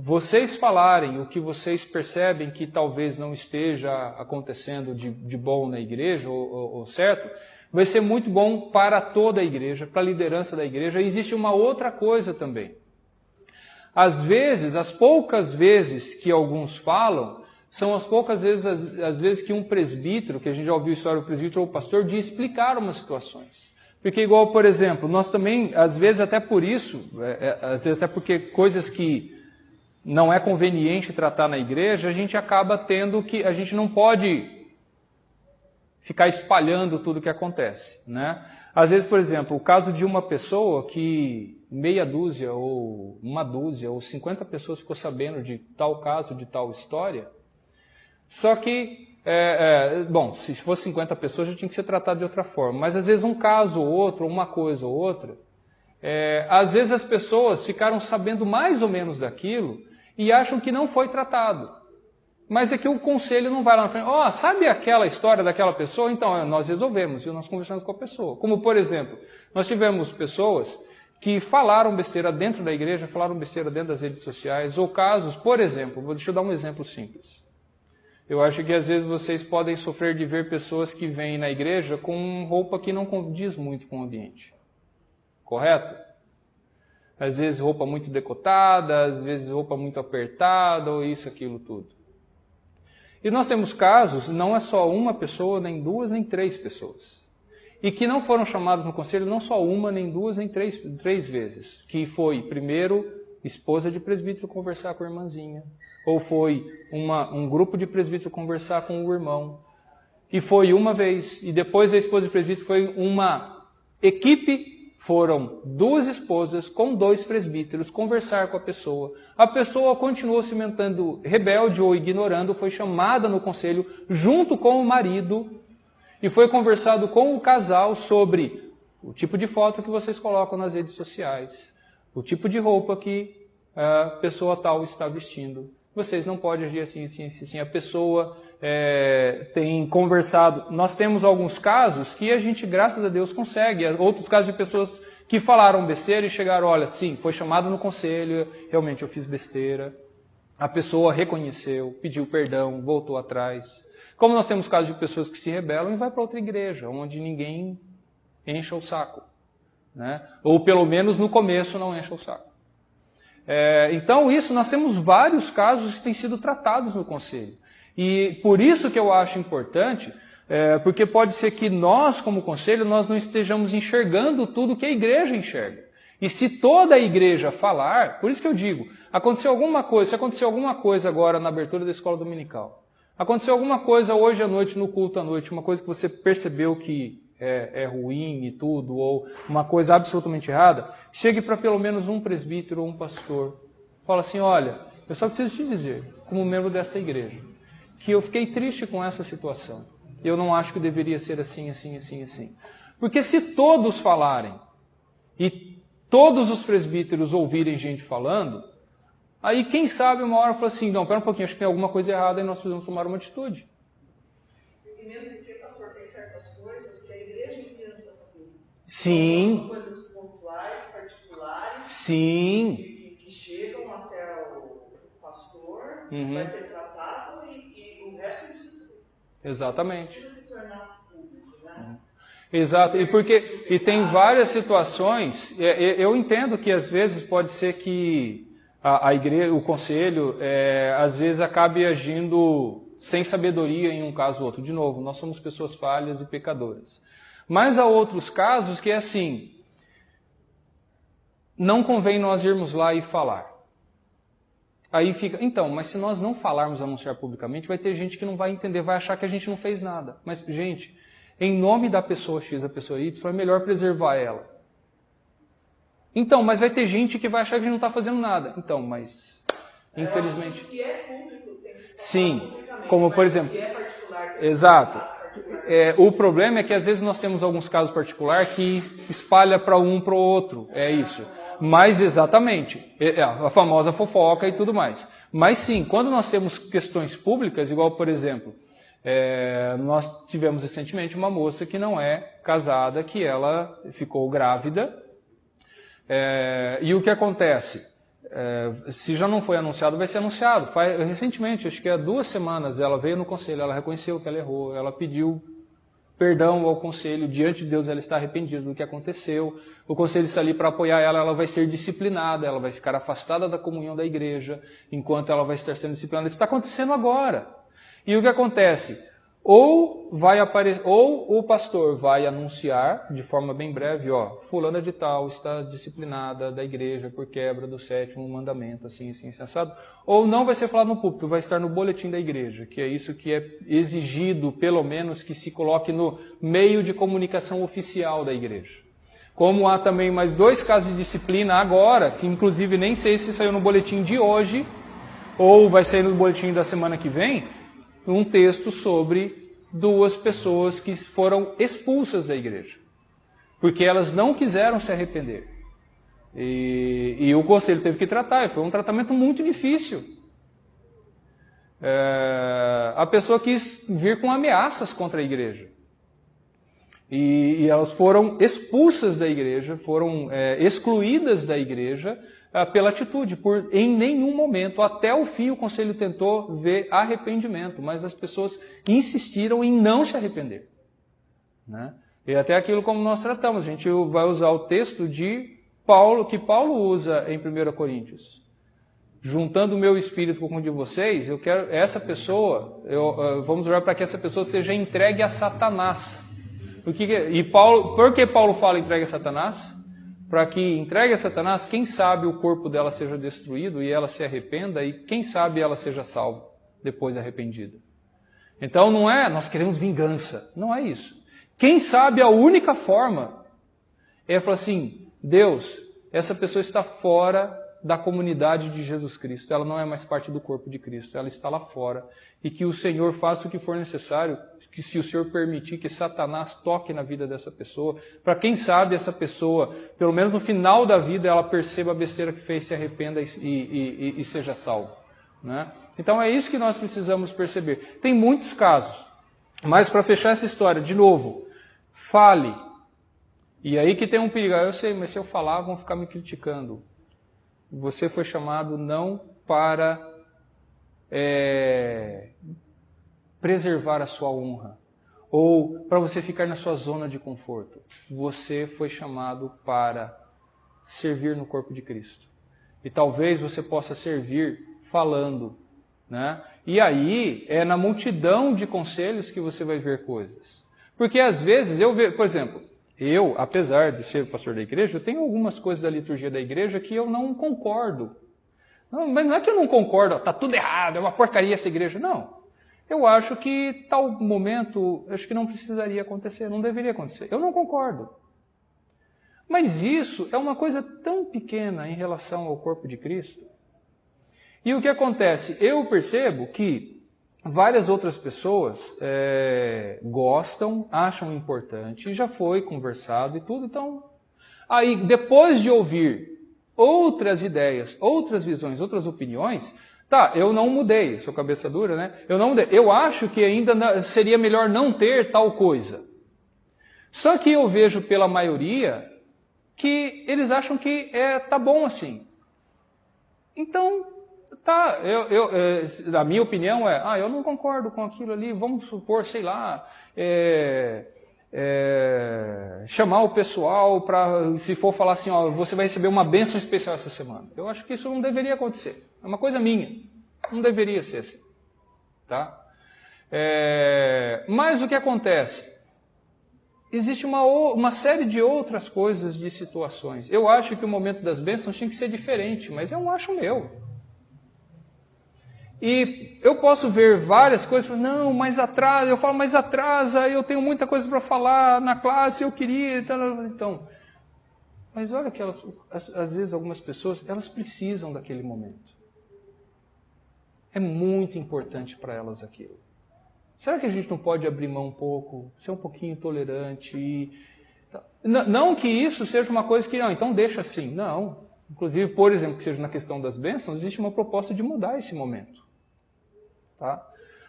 vocês falarem o que vocês percebem que talvez não esteja acontecendo de bom na igreja, ou certo, vai ser muito bom para toda a igreja, para a liderança da igreja. E existe uma outra coisa também. Às vezes, as poucas vezes que alguns falam, são as poucas vezes, às vezes que um presbítero, que a gente já ouviu a história do presbítero ou pastor, de explicar umas situações. Porque igual, por exemplo, nós também, às vezes até por isso, às vezes até porque coisas que não é conveniente tratar na igreja, a gente acaba tendo que, a gente não pode ficar espalhando tudo o que acontece, né? Às vezes, por exemplo, o caso de uma pessoa que meia dúzia, ou uma dúzia, ou 50 pessoas ficou sabendo de tal caso, de tal história, só que bom, se fosse 50 pessoas já tinha que ser tratado de outra forma, mas às vezes um caso ou outro, uma coisa ou outra, às vezes as pessoas ficaram sabendo mais ou menos daquilo e acham que não foi tratado. Mas é que o conselho não vai lá na frente, sabe aquela história daquela pessoa? Então, nós resolvemos, e nós conversamos com a pessoa. Como, por exemplo, nós tivemos pessoas que falaram besteira dentro da igreja, falaram besteira dentro das redes sociais, ou casos, por exemplo, deixa eu dar um exemplo simples. Eu acho que às vezes vocês podem sofrer de ver pessoas que vêm na igreja com roupa que não condiz muito com o ambiente. Correto? Às vezes roupa muito decotada, às vezes roupa muito apertada, ou isso, aquilo, tudo. E nós temos casos, não é só uma pessoa, nem duas, nem três pessoas. E que não foram chamados no conselho, não só uma, nem duas, nem três vezes. Que foi, primeiro, esposa de presbítero conversar com a irmãzinha. Ou foi um grupo de presbítero conversar com o irmão. E foi uma vez. E depois a esposa de presbítero foi uma equipe foram 2 esposas com 2 presbíteros conversar com a pessoa continuou se mantendo rebelde ou ignorando, foi chamada no conselho junto com o marido e foi conversado com o casal sobre o tipo de foto que vocês colocam nas redes sociais, o tipo de roupa que a pessoa tal está vestindo. Vocês não podem agir assim, assim, assim, assim. A pessoa tem conversado. Nós temos alguns casos que a gente, graças a Deus, consegue. Outros casos de pessoas que falaram besteira e chegaram, olha, sim, foi chamado no conselho, realmente eu fiz besteira. A pessoa reconheceu, pediu perdão, voltou atrás. Como nós temos casos de pessoas que se rebelam e vai para outra igreja, onde ninguém encha o saco. Né? Ou pelo menos no começo não encha o saco. Então isso, nós temos vários casos que têm sido tratados no conselho. E por isso que eu acho importante, porque pode ser que nós, como conselho, nós não estejamos enxergando tudo que a igreja enxerga. E se toda a igreja falar, por isso que eu digo, se aconteceu alguma coisa agora na abertura da escola dominical, aconteceu alguma coisa hoje à noite, no culto à noite, uma coisa que você percebeu que é ruim e tudo, ou uma coisa absolutamente errada, chegue para pelo menos um presbítero ou um pastor. Fala assim, olha, eu só preciso te dizer, como membro dessa igreja, que eu fiquei triste com essa situação. Eu não acho que deveria ser assim, assim, assim, assim. Porque se todos falarem, e todos os presbíteros ouvirem gente falando, aí quem sabe uma hora fala assim, não, pera um pouquinho, acho que tem alguma coisa errada e nós precisamos tomar uma atitude. E mesmo porque, pastor, tem certas coisas que a igreja inteira precisa saber. Sim. São coisas pontuais, particulares. Sim. Que chegam até o pastor, vai ser tratado e o resto precisa saber. Exatamente. Precisa se tornar público, né? Exato, e tem várias situações, eu entendo que às vezes pode ser que a igreja, o conselho, às vezes acabe agindo sem sabedoria em um caso ou outro. De novo, nós somos pessoas falhas e pecadoras. Mas há outros casos que é assim, não convém nós irmos lá e falar. Aí fica, então, mas se nós não falarmos, anunciar publicamente, vai ter gente que não vai entender, vai achar que a gente não fez nada. Mas, gente, em nome da pessoa X, da pessoa Y, é melhor preservar ela. Então, mas vai ter gente que vai achar que a gente não está fazendo nada. Então, mas, infelizmente... O que é público tem que se sim, publicamente, como por exemplo... O que é particular tem que exato. particular. O problema é que às vezes nós temos alguns casos particulares que espalha para um para o outro. É isso. Mas exatamente, a famosa fofoca e tudo mais. Mas sim, quando nós temos questões públicas, igual por exemplo, nós tivemos recentemente uma moça que não é casada, que ela ficou grávida, e o que acontece? Se já não foi anunciado, vai ser anunciado. Recentemente, acho que há 2 semanas, ela veio no conselho, ela reconheceu que ela errou, ela pediu perdão ao conselho, diante de Deus ela está arrependida do que aconteceu, o conselho está ali para apoiar ela, ela vai ser disciplinada, ela vai ficar afastada da comunhão da igreja, enquanto ela vai estar sendo disciplinada. Isso está acontecendo agora. E o que acontece? Ou o pastor vai anunciar, de forma bem breve, fulana de tal está disciplinada da igreja por quebra do 7º mandamento, assim, assim, assado. Ou não vai ser falado no púlpito, vai estar no boletim da igreja, que é isso que é exigido, pelo menos, que se coloque no meio de comunicação oficial da igreja. Como há também mais 2 casos de disciplina agora, que inclusive nem sei se saiu no boletim de hoje, ou vai sair no boletim da semana que vem, um texto sobre 2 pessoas que foram expulsas da igreja, porque elas não quiseram se arrepender. E o conselho teve que tratar, e foi um tratamento muito difícil. A pessoa quis vir com ameaças contra a igreja. E elas foram expulsas da igreja, foram excluídas da igreja pela atitude. Em nenhum momento, até o fim, o conselho tentou ver arrependimento, mas as pessoas insistiram em não se arrepender. Né? E até aquilo como nós tratamos, a gente vai usar o texto de Paulo, que Paulo usa em 1 Coríntios. Juntando o meu espírito com o de vocês, eu quero essa pessoa, vamos orar para que essa pessoa seja entregue a Satanás. Por que Paulo fala entregue a Satanás? Para que entregue a Satanás, quem sabe o corpo dela seja destruído e ela se arrependa, e quem sabe ela seja salva depois arrependida. Então não é nós queremos vingança, não é isso. Quem sabe a única forma Ele fala assim, Deus, essa pessoa está fora da comunidade de Jesus Cristo. Ela não é mais parte do corpo de Cristo. Ela está lá fora. E que o Senhor faça o que for necessário, que se o Senhor permitir que Satanás toque na vida dessa pessoa, para quem sabe essa pessoa, pelo menos no final da vida, ela perceba a besteira que fez, se arrependa e seja salvo. Né? Então é isso que nós precisamos perceber. Tem muitos casos. Mas para fechar essa história, de novo, fale. E aí que tem um perigo. Eu sei, mas se eu falar, vão ficar me criticando. Você foi chamado não para preservar a sua honra ou para você ficar na sua zona de conforto. Você foi chamado para servir no corpo de Cristo. E talvez você possa servir falando. Né? E aí é na multidão de conselhos que você vai ver coisas. Porque às vezes eu vejo, por exemplo, eu, apesar de ser pastor da igreja, eu tenho algumas coisas da liturgia da igreja que eu não concordo. Não, mas não é que eu não concordo, está tudo errado, é uma porcaria essa igreja. Não. Eu acho que tal momento, acho que não precisaria acontecer, não deveria acontecer. Eu não concordo. Mas isso é uma coisa tão pequena em relação ao corpo de Cristo. E o que acontece? Eu percebo que várias outras pessoas gostam, acham importante, já foi conversado e tudo. Então, aí depois de ouvir outras ideias, outras visões, outras opiniões, tá, eu não mudei, sou cabeça dura, né? Eu não mudei. Eu acho que ainda seria melhor não ter tal coisa. Só que eu vejo pela maioria que eles acham que tá bom assim. Então, tá, a minha opinião eu não concordo com aquilo ali, vamos supor, sei lá, chamar o pessoal para, se for falar assim, ó, você vai receber uma bênção especial essa semana. Eu acho que isso não deveria acontecer, é uma coisa minha, não deveria ser assim, tá? Mas o que acontece? Existe uma série de outras coisas, de situações. Eu acho que o momento das bênçãos tinha que ser diferente, mas eu acho meu. E eu posso ver várias coisas, não, mas atrasa, eu falo, mas atrasa, eu tenho muita coisa para falar na classe, eu queria, então. Mas olha que às vezes algumas pessoas, elas precisam daquele momento. É muito importante para elas aquilo. Será que a gente não pode abrir mão um pouco, ser um pouquinho tolerante? Não que isso seja uma coisa que, não, então deixa assim. Não. Inclusive, por exemplo, que seja na questão das bênçãos, existe uma proposta de mudar esse momento. Tá?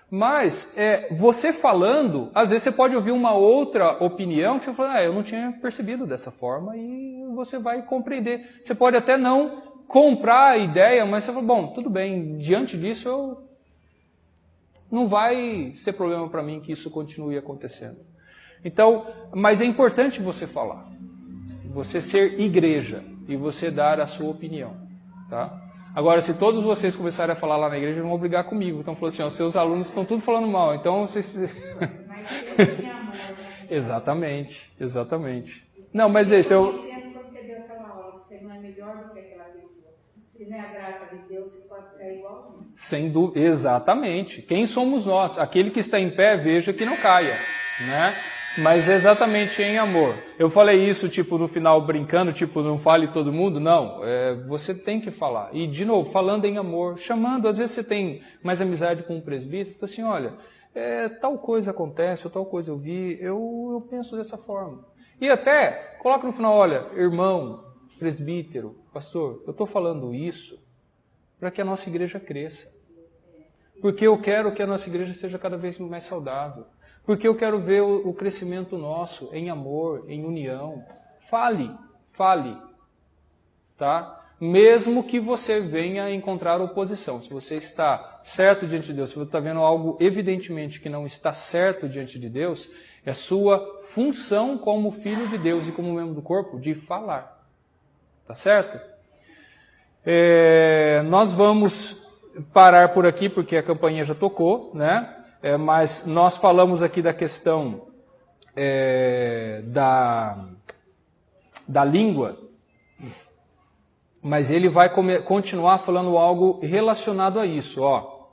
Mas, você falando, às vezes você pode ouvir uma outra opinião que você fala, eu não tinha percebido dessa forma, e você vai compreender. Você pode até não comprar a ideia, mas você fala, bom, tudo bem, diante disso não vai ser problema para mim que isso continue acontecendo. Então, mas é importante você falar, você ser igreja e você dar a sua opinião, tá? Agora, se todos vocês começarem a falar lá na igreja, vão brigar comigo. Então, falou assim, os seus alunos estão tudo falando mal, então vocês... Exatamente, exatamente. Não, mas esse eu... Você não é melhor do que aquela pessoa. Se não é a graça de Deus, você pode ficar igualzinho. Sem dúvida, exatamente. Quem somos nós? Aquele que está em pé, veja que não caia, né? Mas exatamente em amor. Eu falei isso, no final brincando, não fale todo mundo. Não, você tem que falar. E, de novo, falando em amor, chamando. Às vezes você tem mais amizade com um presbítero, fala assim, olha, tal coisa acontece, ou tal coisa eu vi, eu penso dessa forma. E até, coloca no final, olha, irmão, presbítero, pastor, eu estou falando isso para que a nossa igreja cresça. Porque eu quero que a nossa igreja seja cada vez mais saudável. Porque eu quero ver o crescimento nosso em amor, em união. Fale, tá? Mesmo que você venha encontrar oposição. Se você está certo diante de Deus, se você está vendo algo evidentemente que não está certo diante de Deus, é sua função como filho de Deus e como membro do corpo de falar. Tá certo? Nós vamos parar por aqui porque a campainha já tocou, né? Mas nós falamos aqui da questão da língua, mas ele vai continuar falando algo relacionado a isso. Ó.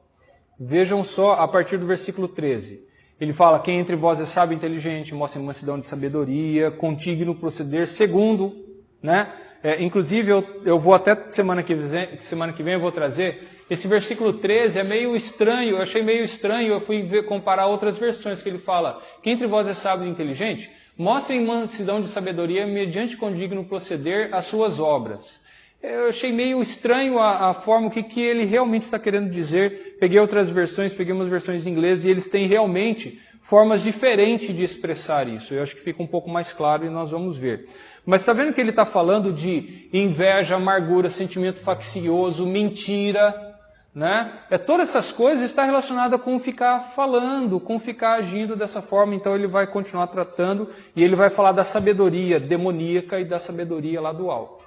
Vejam só a partir do versículo 13. Ele fala, quem entre vós é sábio e inteligente, mostre mansidão de sabedoria, contínuo proceder segundo, né? Inclusive, eu vou até semana que vem eu vou trazer, esse versículo 13 é meio estranho, eu achei meio estranho, eu fui comparar outras versões que ele fala, quem entre vós é sábio e inteligente, mostrem mansidão de sabedoria mediante condigno proceder as suas obras. Eu achei meio estranho a forma, o que ele realmente está querendo dizer. Peguei outras versões, peguei umas versões em inglês e eles têm realmente formas diferentes de expressar isso. Eu acho que fica um pouco mais claro e nós vamos ver. Mas está vendo que ele está falando de inveja, amargura, sentimento faccioso, mentira, né? Todas essas coisas estão relacionadas com ficar falando, com ficar agindo dessa forma. Então ele vai continuar tratando e ele vai falar da sabedoria demoníaca e da sabedoria lá do alto.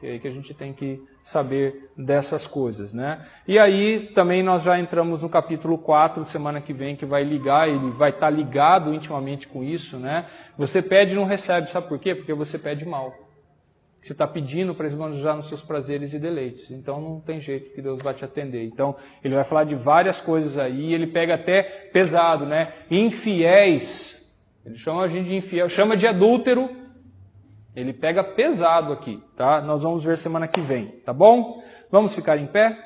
É aí que a gente tem que saber dessas coisas, né? E aí também nós já entramos no capítulo 4, semana que vem, que vai ligar, ele vai estar ligado intimamente com isso, né? Você pede e não recebe, sabe por quê? Porque você pede mal. Você está pedindo para esbanjar nos seus prazeres e deleites. Então não tem jeito que Deus vai te atender. Então ele vai falar de várias coisas aí, ele pega até pesado, né? Infiéis. Ele chama a gente de infiel, chama de adúltero. Ele pega pesado aqui, tá? Nós vamos ver semana que vem, tá bom? Vamos ficar em pé?